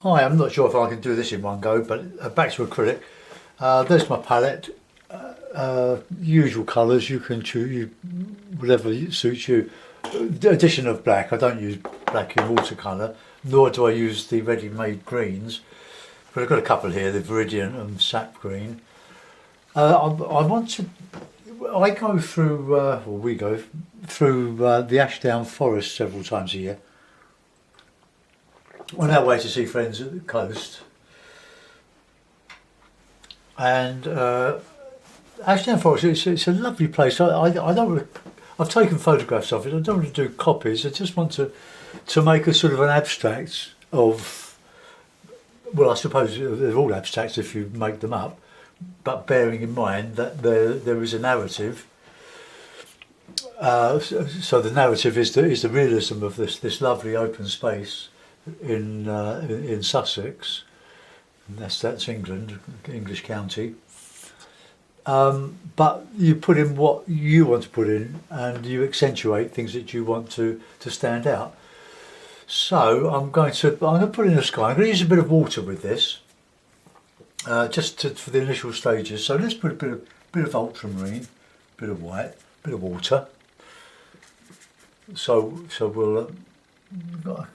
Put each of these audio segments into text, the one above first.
Hi, I'm not sure if I can do this in one go, but back to acrylic. There's my palette. Usual colours, you can choose whatever suits you. The addition of black, I don't use black in watercolour, nor do I use the ready-made greens. But I've got a couple here, the Viridian and Sap Green. I want to, I go through, or we go through the Ashdown Forest several times a year. On our way to see friends at the coast. And Ashdown Forest, it's a lovely place. I don't really, I've taken photographs of it. I don't want to do copies. I just want to make a sort of an abstract of, well, I suppose they're all abstracts if you make them up, but bearing in mind that there is a narrative. So the narrative is the realism of this lovely open space in Sussex. That's England, English county. But you put in what you want to put in, and you accentuate things that you want to stand out. So I'm going to put in a sky. I'm going to use a bit of water with this, for the initial stages. So let's put a bit of ultramarine, bit of white, bit of water. So we'll.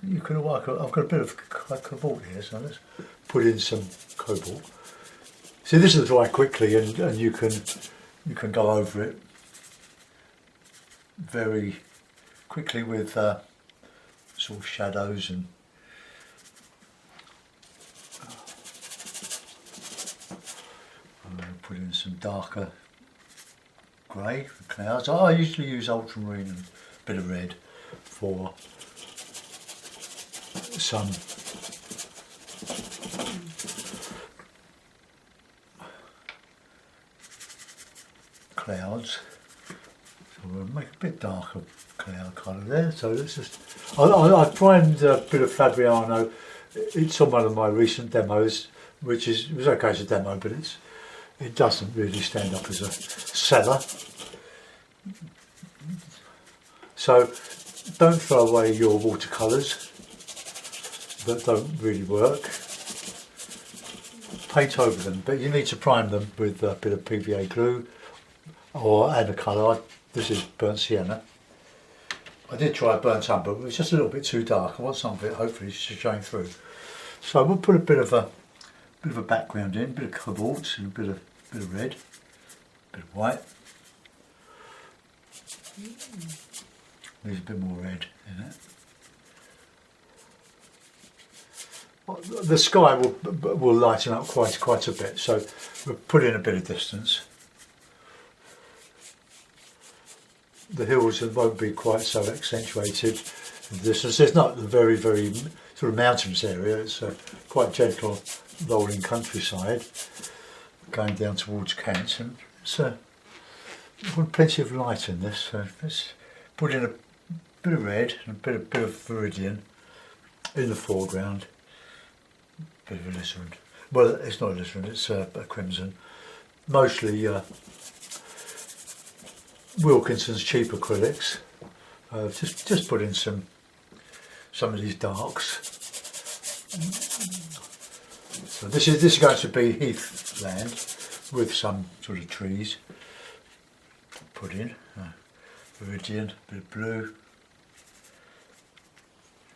You can work. I've got a bit of cobalt here, so let's put in some cobalt. See, this will dry quickly, and you can go over it very quickly with sort of shadows and. I'm going to put in some darker grey for clouds. I usually use ultramarine and a bit of red for some clouds. So we'll make a bit darker cloud colour there. So let's just. I primed a bit of Fabriano. It's on one of my recent demos, which it was okay as a demo, but it doesn't really stand up as a seller. So don't throw away your watercolours that don't really work. Paint over them, but you need to prime them with a bit of PVA glue or add a colour. This is burnt sienna. I did try burnt umber, but it was just a little bit too dark. I want some of it hopefully showing through. So we'll put a bit of a background in, a bit of cobalt and a bit of red, a bit of white. There's a bit more red in it. The sky will lighten up quite a bit, so we'll put in a bit of distance. The hills won't be quite so accentuated. There's not the very sort of mountainous area. It's a quite gentle rolling countryside going down towards Kent, and so plenty of light in this. So let's put in a bit of red and a bit of Viridian in the foreground. Bit of alizarin. Well, it's not alizarin, it's a crimson. Mostly Wilkinson's cheap acrylics. Just put in some of these darks. So this is going to be heathland with some sort of trees. Put in Viridian, bit of blue.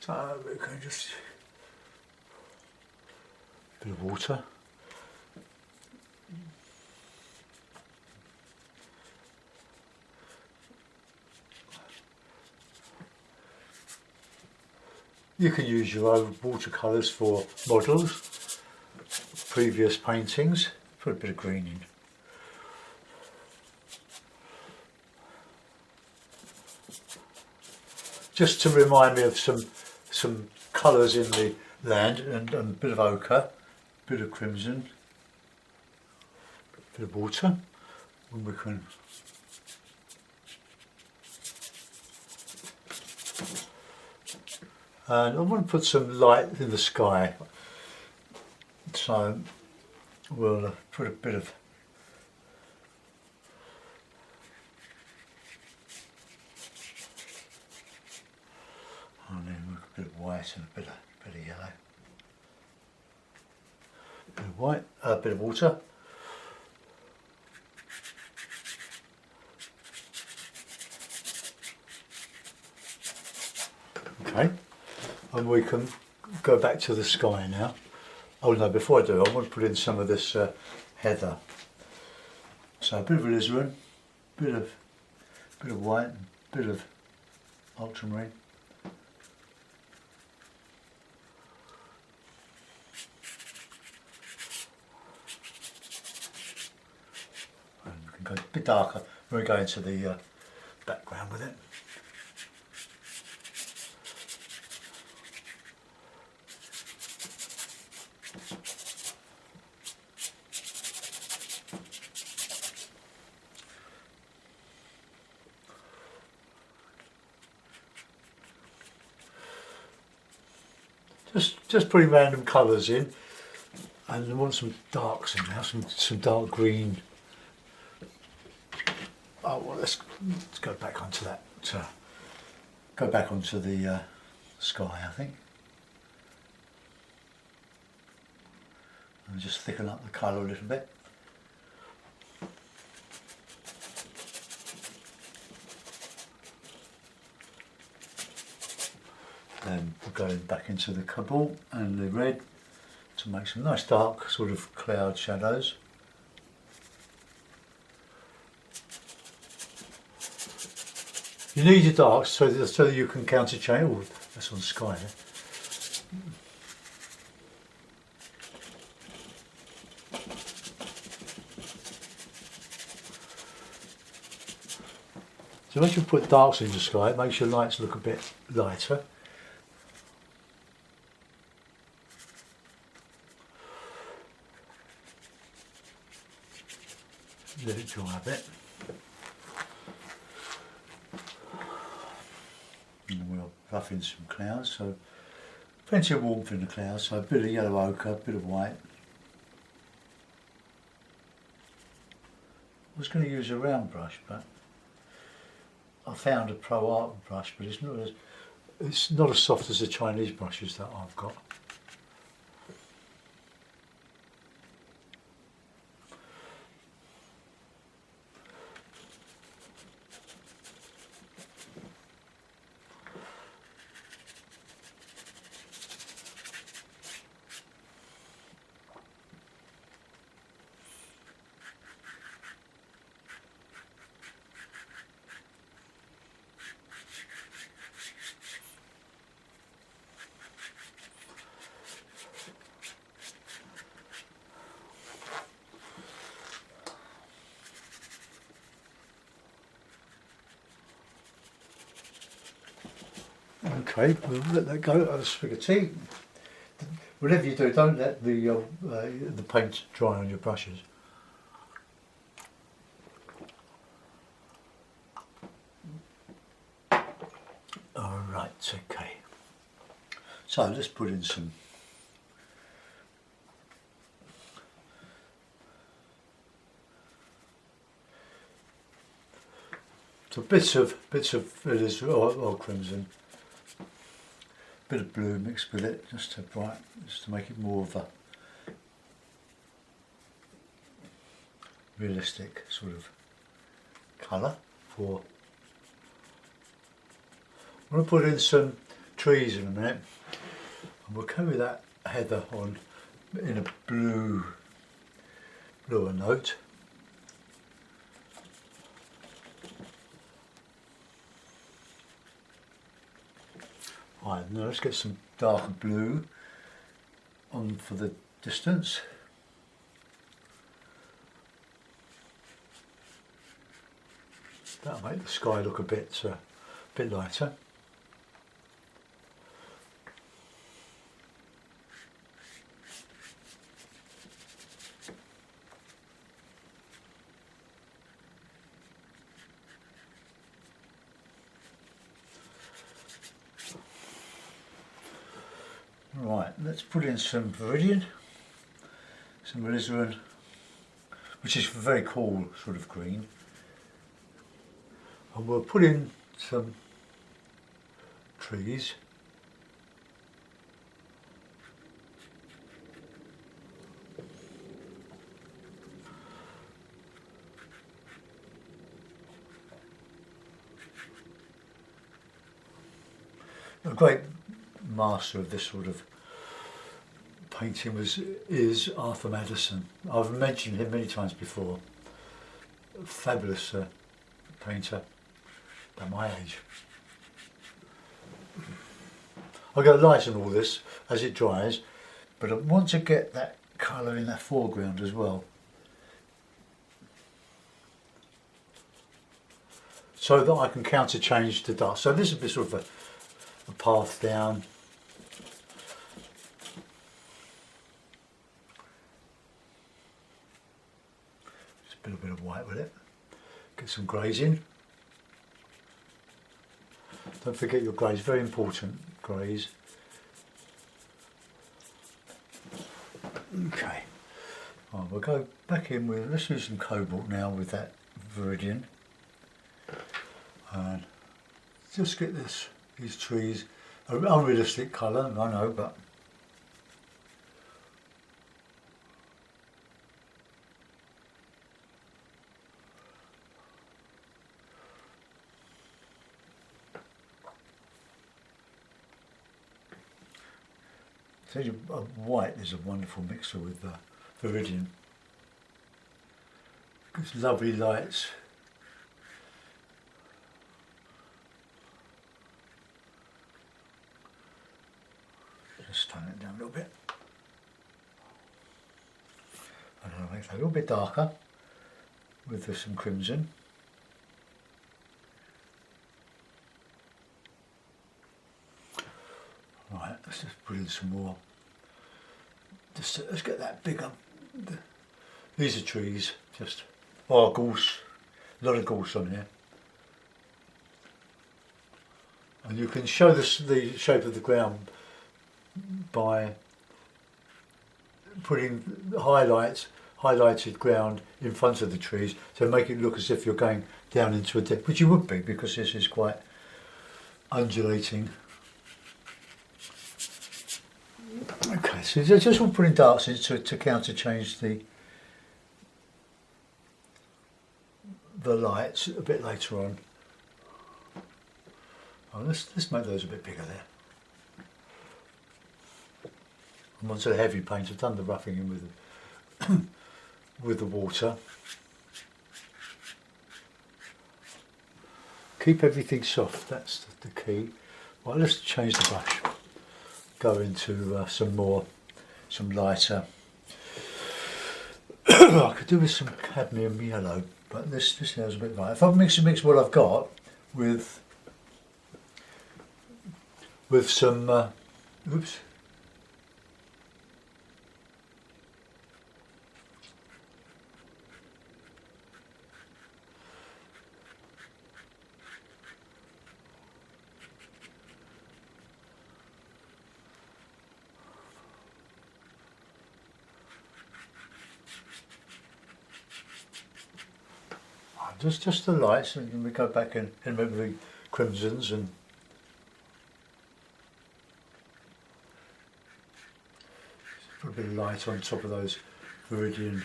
So we can just. Bit of water. You can use your own watercolours for models, previous paintings. Put a bit of green in. Just to remind me of some colours in the land and a bit of ochre. Bit of crimson, bit of water, and we can and I want to put some light in the sky, so we'll put a bit of and then a bit of white and a bit of yellow. white, a bit of water. Okay, and we can go back to the sky now. Oh no, before I do, I want to put in some of this heather. So a bit of alizarin, bit of white, bit of ultramarine. And we can go a bit darker when we go into the background with it. Just putting random colours in, and I want some darks in now, some dark green. Oh well, let's go back onto that. Go back onto the sky, I think, and just thicken up the colour a little bit. Then we're going back into the cobalt and the red to make some nice dark sort of cloud shadows. You need your darks so that you can counter chain. Oh, that's on sky there. So once you put darks in the sky, it makes your lights look a bit lighter. Let it dry a bit. And we'll rough in some clouds, so plenty of warmth in the clouds, so a bit of yellow ochre, a bit of white. I was going to use a round brush, but I found a Pro Art brush, but it's not as soft as the Chinese brushes that I've got. Okay, we'll let that go. I'll swig of tea. Whatever you do, don't let the paint dry on your brushes. All right, okay. So let's put in some bits of alizarin or crimson. Bit of blue mixed with it, just to make it more of a realistic sort of colour. I'm going to put in some trees in a minute, and we'll carry that heather on in a bluer note. Right, now let's get some darker blue on for the distance. That'll make the sky look a bit lighter. Right, let's put in some viridian, some alizarin, which is a very cool sort of green, and we'll put in some trees. A great master of this sort of painting is Arthur Maddison. I've mentioned him many times before. A fabulous painter, about my age. I'm going to lighten all this as it dries, but I want to get that colour in that foreground as well, so that I can counter change to dusk. So this would be sort of a path down. Just a little bit of white with it. Get some greys in. Don't forget your greys, very important, greys. Okay, right, we'll go back in with, let's use some cobalt now with that viridian. And just get these trees, an unrealistic colour, I know, but white is a wonderful mixture with viridian. It's lovely lights. Just tone it down a little bit. I don't know, make that a little bit darker with some crimson. Right, let's just put in some more. Let's get that bigger. These are trees, just gorse, a lot of gorse on here. And you can show the shape of the ground by putting highlighted ground in front of the trees to make it look as if you're going down into a dip, which you would be because this is quite undulating. Okay, so just we're putting darks in to counter change the lights a bit later on. Oh, let's make those a bit bigger there. And onto the heavy paint, I've done the roughing in with the water. Keep everything soft, that's the key. Right, let's change the brush. Go into some lighter. I could do with some cadmium yellow, but this now is a bit light. If I mix what I've got with some oops. Just the lights, and we go back and remember the crimsons and put a bit of light on top of those viridian.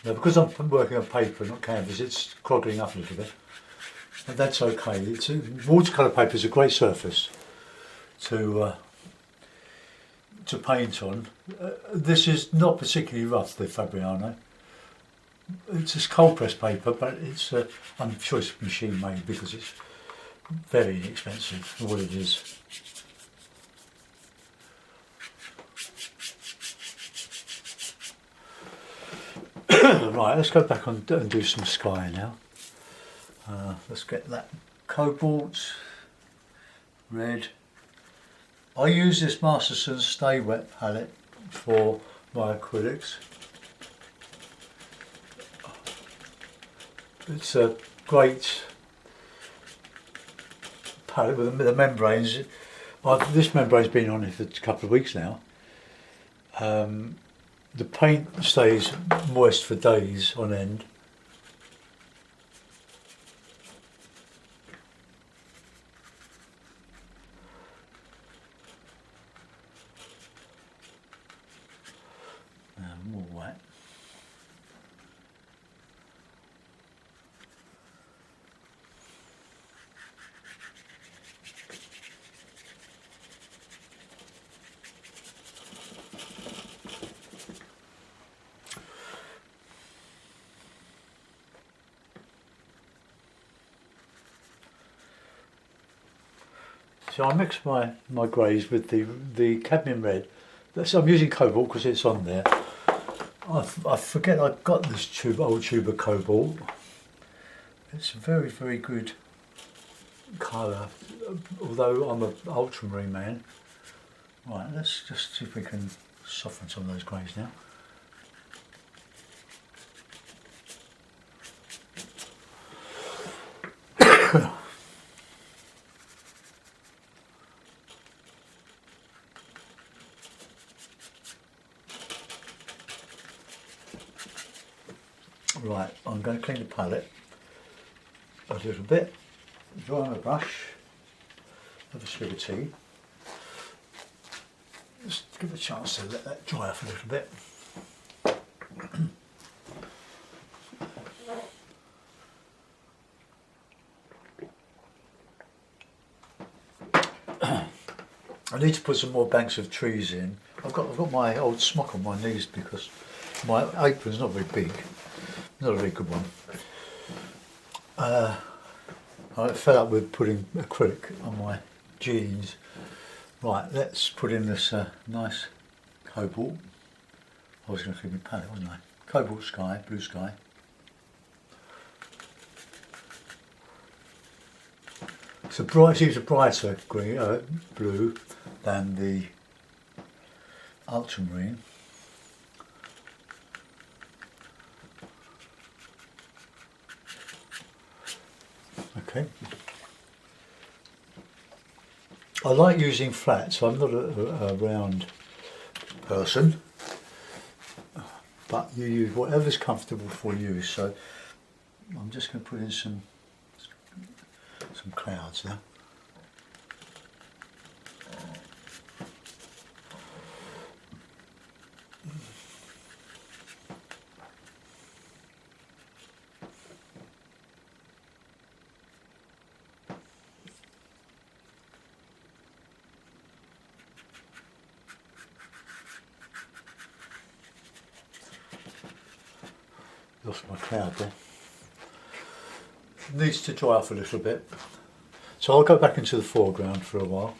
Now, because I'm working on paper, not canvas, it's clogging up a little bit, and that's okay. Watercolour paper is a great surface to paint on. This is not particularly rough, the Fabriano. It's just cold pressed paper, but it's I'm sure it's machine made because it's very inexpensive for what it is. Right, let's go back on and do some sky now. Let's get that cobalt, red. I use this Masterson Stay Wet palette for my acrylics. It's a great palette with the membranes. This membrane's been on it for a couple of weeks now. The paint stays moist for days on end. more white. So I mix my greys with the cadmium red. So I'm using cobalt because it's on there. I forget I got this old tube of cobalt. It's a very, very good colour, although I'm an ultramarine man. Right, let's just see if we can soften some of those greys now. Right, I'm going to clean the palette a little bit, dry on a brush, have a swig of tea. Just give it a chance to let that dry off a little bit. I need to put some more banks of trees in. I've got my old smock on my knees because my apron's not very big, not a very good one. I fed up with putting acrylic on my jeans. Right, let's put in this nice cobalt. I was going to clean my palette, wasn't I? Cobalt sky, blue sky. It's a brighter green, blue than the ultramarine. Okay. I like using flats. I'm not a round person, but you use whatever's comfortable for you. So I'm just going to put in some clouds now. Lost my cloud there. Needs to dry off a little bit. So I'll go back into the foreground for a while.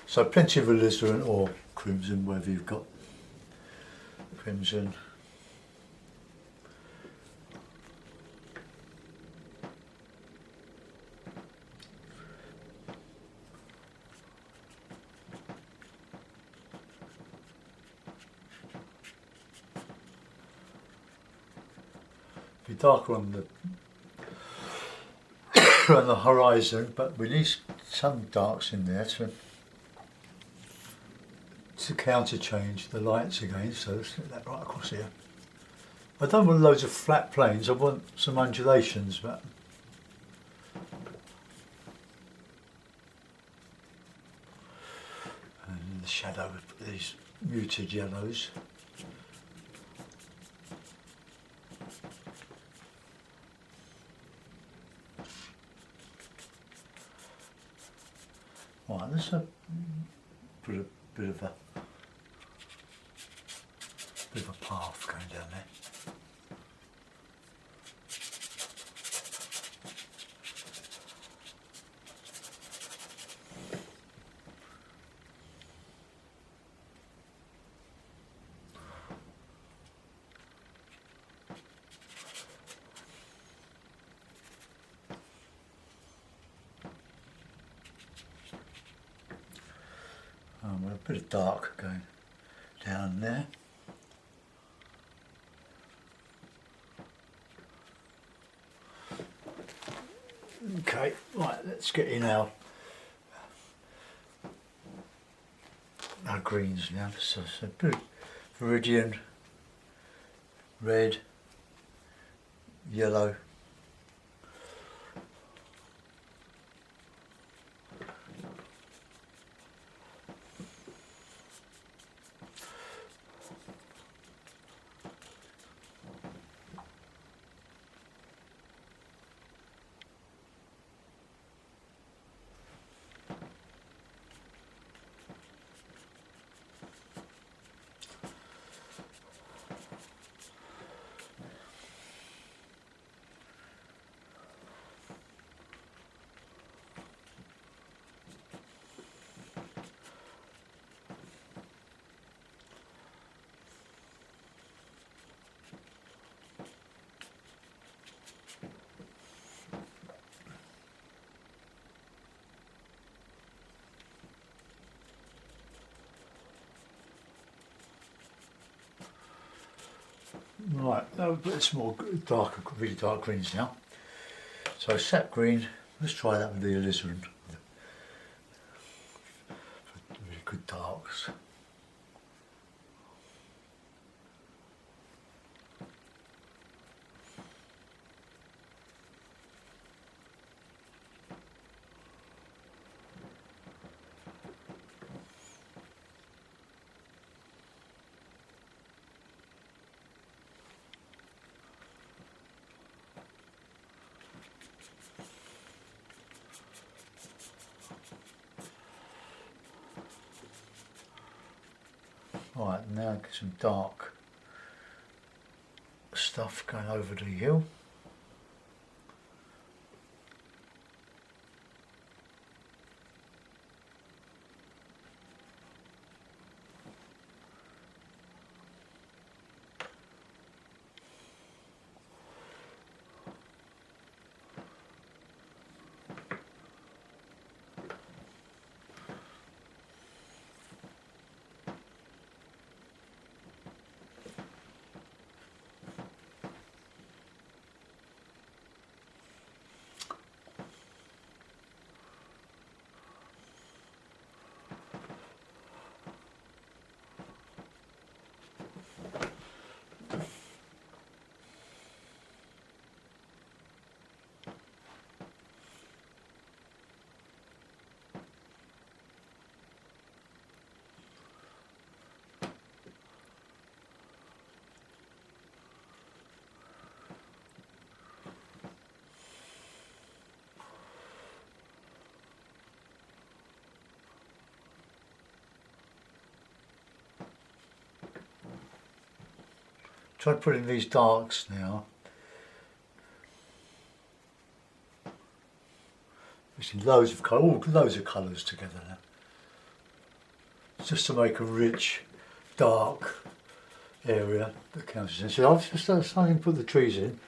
So plenty of alizarin or crimson, wherever you've got crimson. Be darker on the on the horizon, but we need some darks in there to counter change the lights again. So let's get that right across here. I don't want loads of flat planes, I want some undulations, but and the shadow of these muted yellows. Right, there's a bit of a path going down there. With a bit of dark going down there. Okay, right, let's get in our greens now. So a bit of viridian, red, yellow. Right, now we've got some more darker, really dark greens now. So sap green, let's try that with the alizarin. Really good darks. Right, now get some dark stuff going over the hill. Try to put in these darks now. Using loads of colour, loads of colours together now. Just to make a rich, dark area that counts as. So I've just started to put the trees in.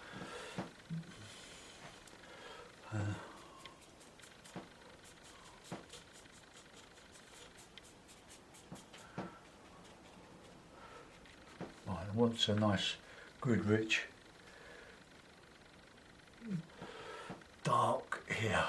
I want a nice, good, rich, dark here.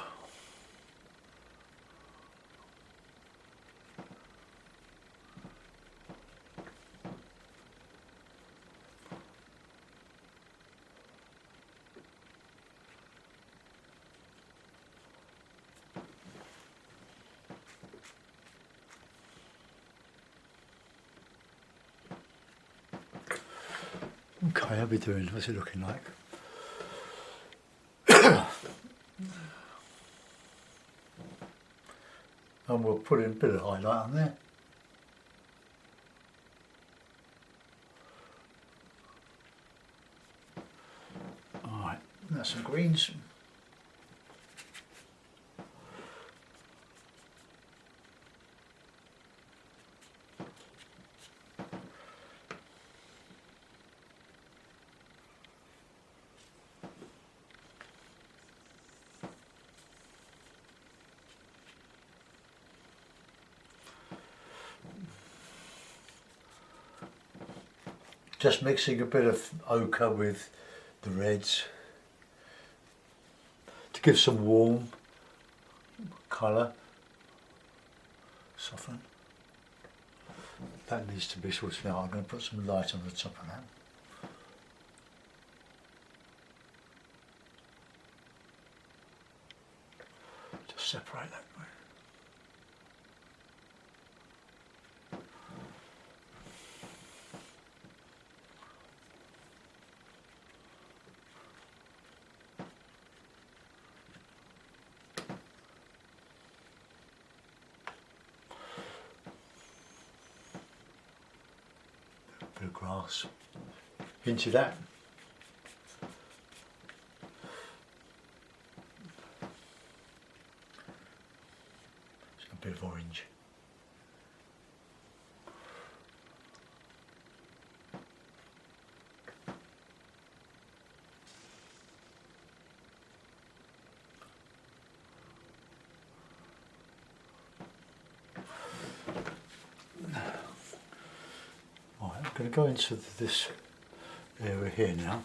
Okay, how are we doing? What's it looking like? And we'll put in a bit of highlight on there. Alright, that's some greens. Just mixing a bit of ochre with the reds to give some warm colour, soften. That needs to be sorted out. I'm going to put some light on the top of that. Just separate that. Bit of grass into that. A bit of orange. I'm going to go into this area here now.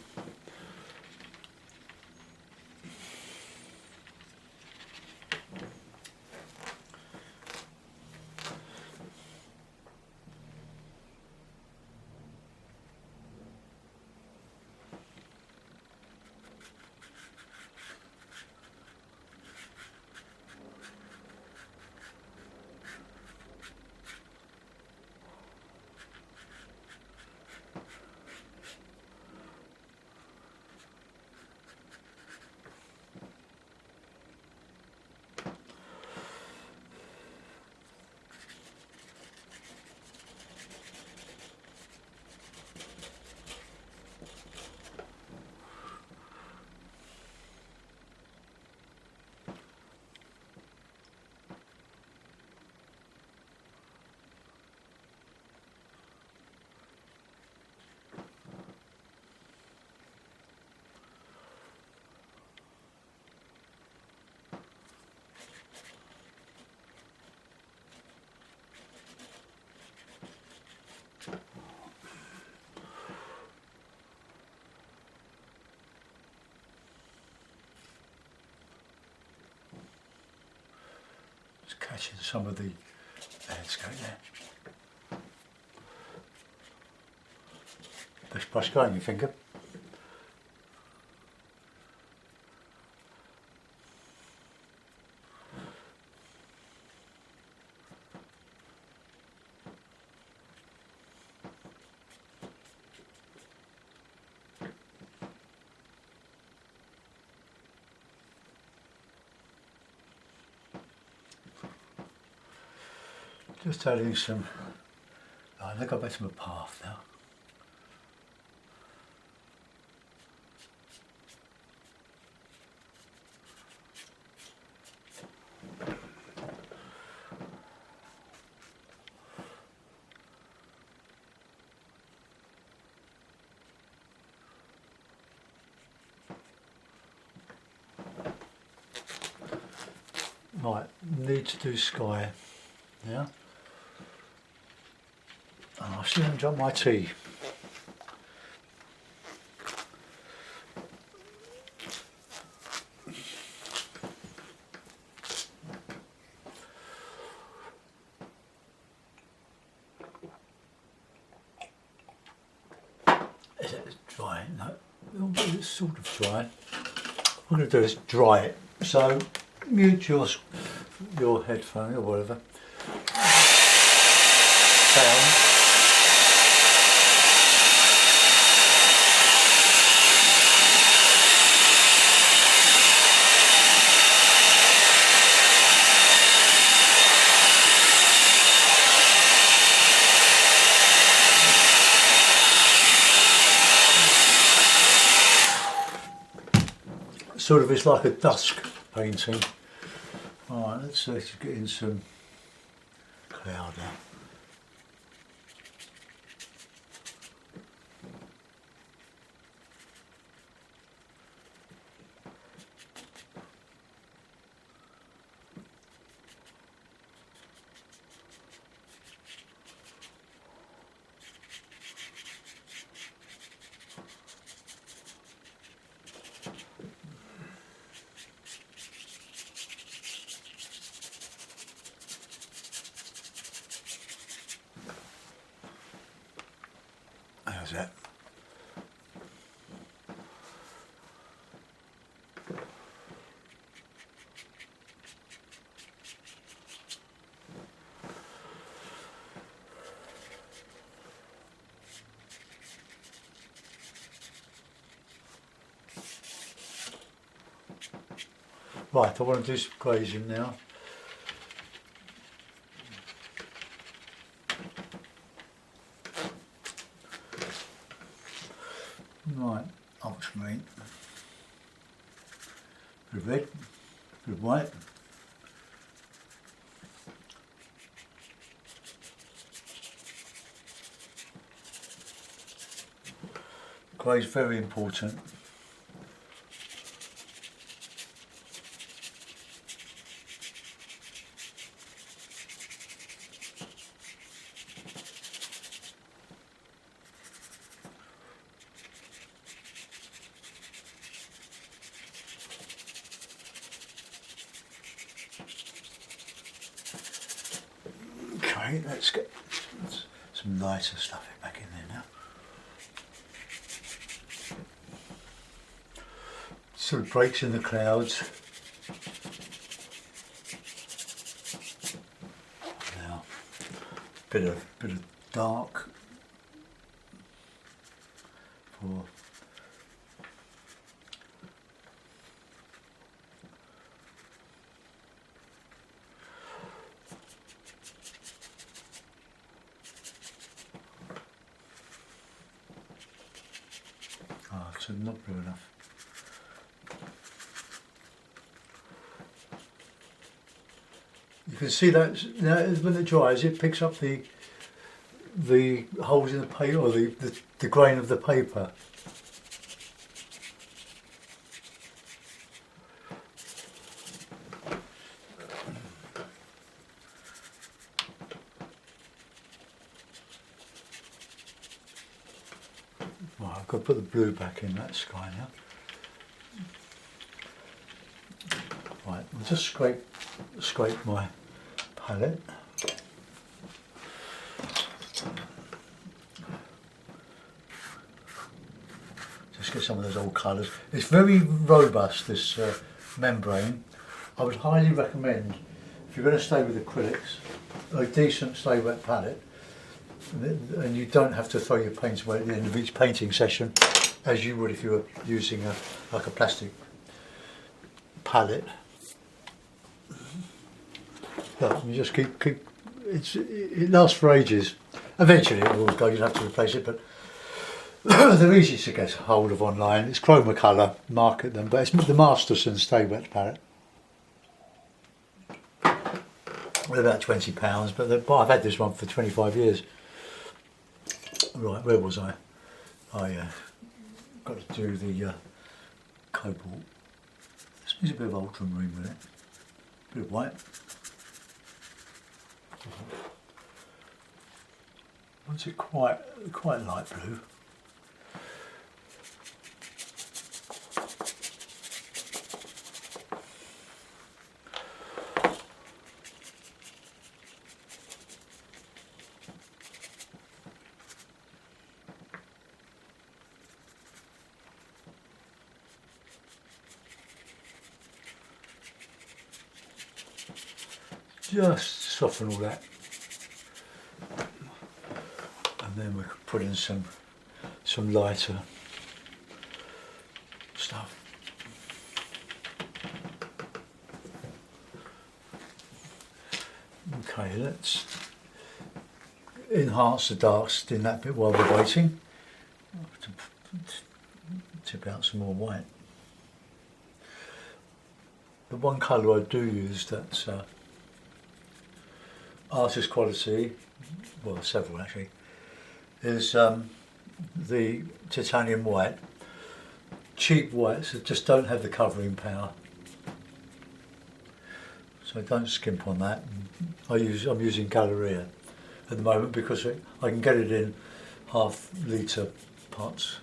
Just catching some of the landscape there. Best brush going, you finger. Just adding some, I go back to my path now. Right, need to do sky now. And I still haven't drunk my tea. Is it dry? No, it's sort of dry. What I'm going to do is dry it. So mute your headphone or whatever. Sound. Sort of, it's like a dusk painting. Alright, let's get in some cloud now. How's that? Right, I want to do some grazing now. Right, ultramarine, bit of red, bit of white. Grey is very important. Okay, let's get some lighter stuff back in there now. Sort of breaks in the clouds. Now, bit of dark for so not blue enough. You can see that now when it dries, it picks up the holes in the paper, or the grain of the paper. Right, I've got to put the blue back in that sky now. Right, I'll just scrape my palette. Just get some of those old colours. It's very robust, this membrane. I would highly recommend, if you're going to stay with acrylics, a decent stay wet palette, and you don't have to throw your paints away at the end of each painting session, as you would if you were using like a plastic palette. Look, you just keep it lasts for ages. Eventually it will go, you'll have to replace it, but they're easy to get hold of online. It's Chroma Colour, market them, but it's the Masterson Stay Wet palette. They're about £20, but I've had this one for 25 years. Right, where was I? Got to do the cobalt. This needs a bit of ultramarine with it. A bit of white. What's it quite light blue? Just soften all that, and then we could put in some lighter stuff. Okay, let's enhance the darks in that bit while we're waiting. Tip out some more white. The one colour I do use that's artist quality, well several actually, is the titanium white. Cheap whites that just don't have the covering power, so don't skimp on that. I'm using Galleria at the moment because I can get it in half-litre pots.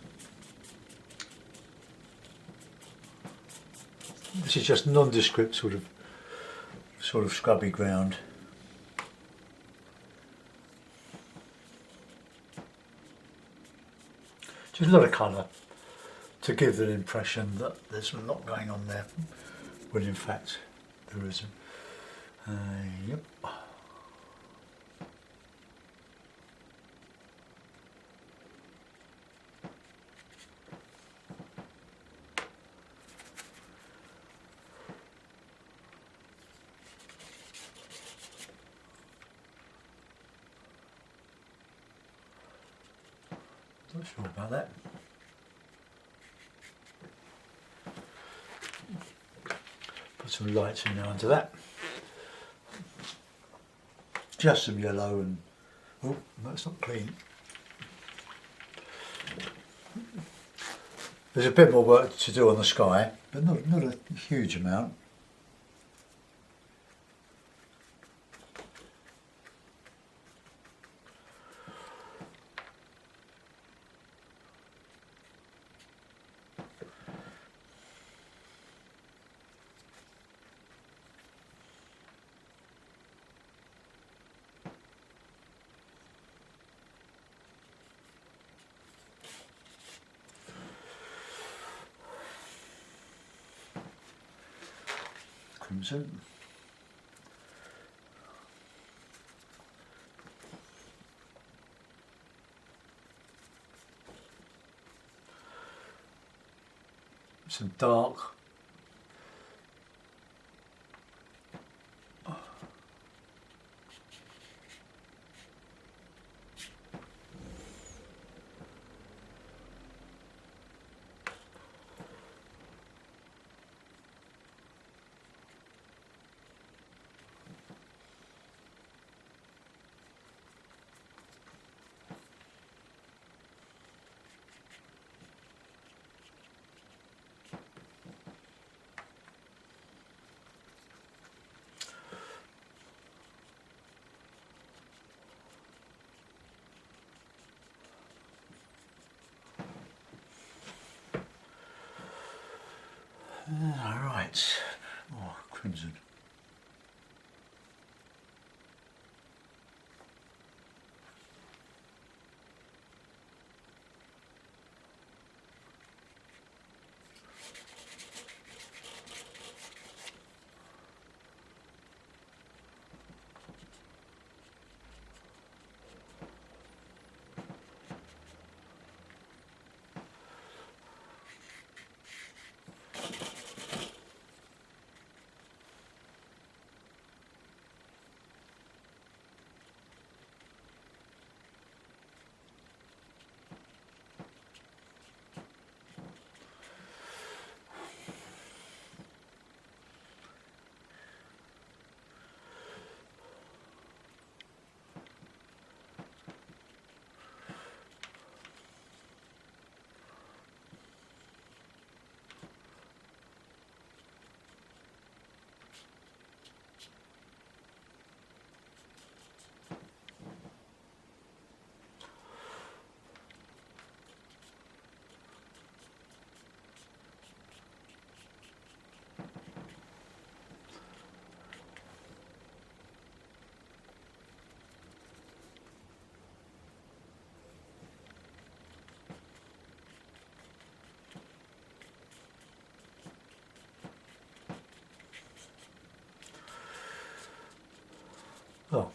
This is just nondescript sort of scrubby ground. Just a lot of colour to give the impression that there's a lot going on there, when in fact there isn't. Yep. Not sure about that. Put some lights in there under that. Just some yellow and, oh, that's not clean. There's a bit more work to do on the sky, but not a huge amount. crimson. Some dark. Right, oh, crimson. Oh.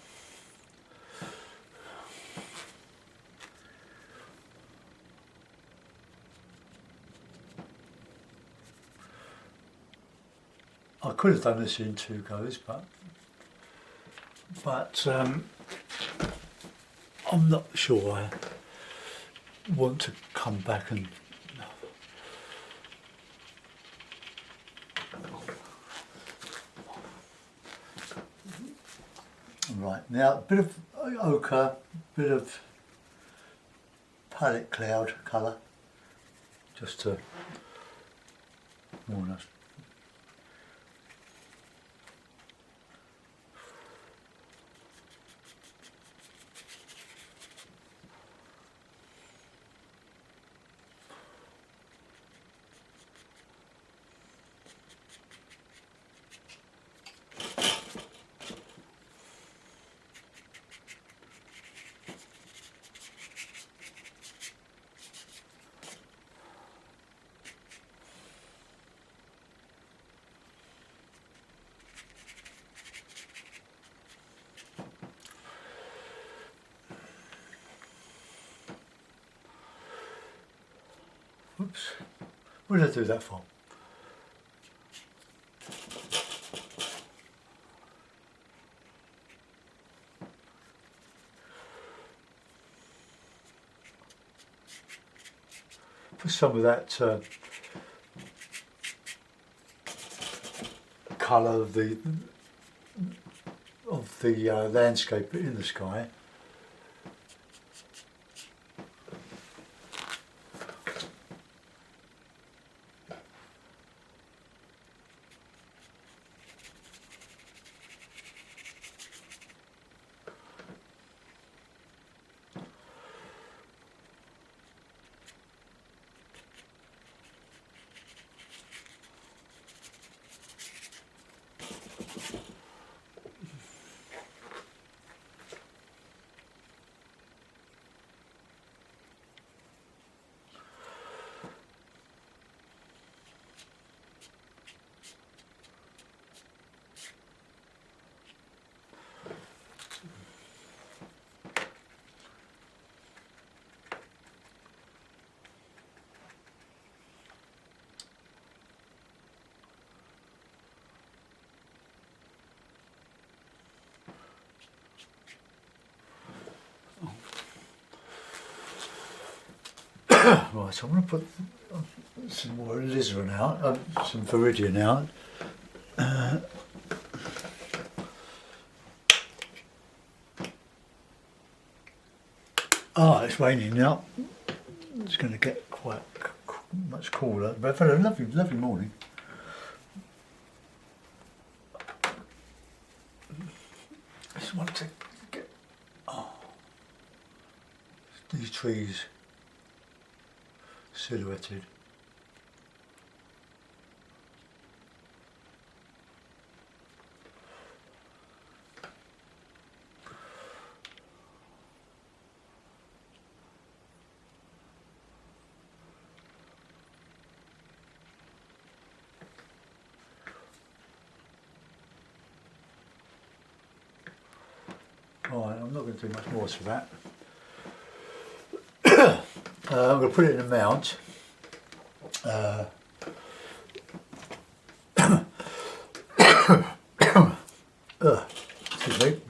I could have done this in 2 goes, but I'm not sure I want to come back and right now a bit of ochre, bit of palette cloud colour, just to more or less. Oops, what did I do that for? For some of that colour of the landscape in the sky. Right, so I'm going to put some more alizarin out, some viridian out. It's raining now. It's going to get quite much cooler, but I've had a lovely, lovely morning. I just want to get these trees silhouetted. Right, I'm not going to do much more to that. I'm going to put it in a mount. Excuse me.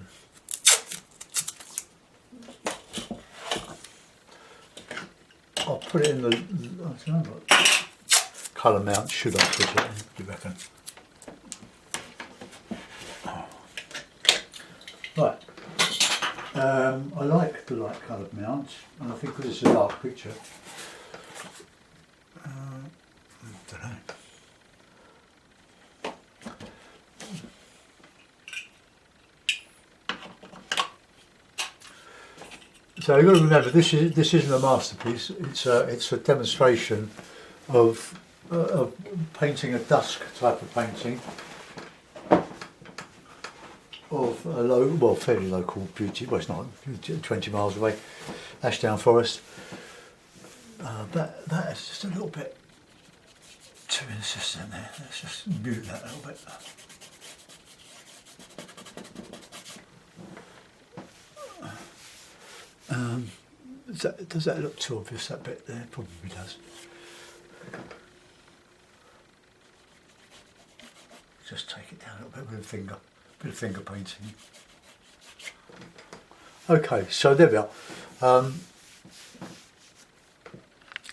I'll put it in the, I don't know what colour mount should I put it in, you reckon? Right. I like the light coloured mount, and I think because it's a dark picture, I don't know. So you've got to remember, this isn't a masterpiece. It's a demonstration of painting a dusk type of painting of a fairly local beauty. Well, it's not 20 miles away, Ashdown Forest. That is just a little bit too insistent there. Let's just mute that a little bit. Does that look too obvious, that bit there? Probably does. Just take it down a little bit with a finger. Bit of finger painting. Okay, so there we are.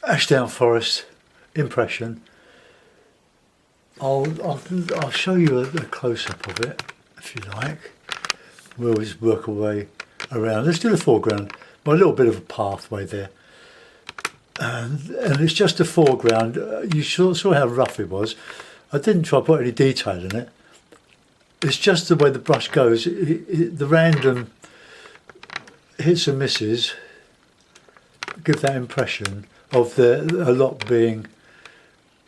Ashdown Forest impression. I'll show you a close-up of it if you like. We'll just work our way around. Let's do the foreground. A little bit of a pathway there, and it's just a foreground. You saw how rough it was. I didn't try to put any detail in it. It's just the way the brush goes. The random hits and misses give that impression of a lot being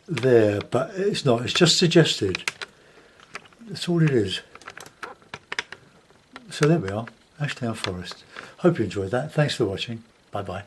there, but it's not. It's just suggested. That's all it is. So there we are, Ashdown Forest. Hope you enjoyed that. Thanks for watching. Bye bye.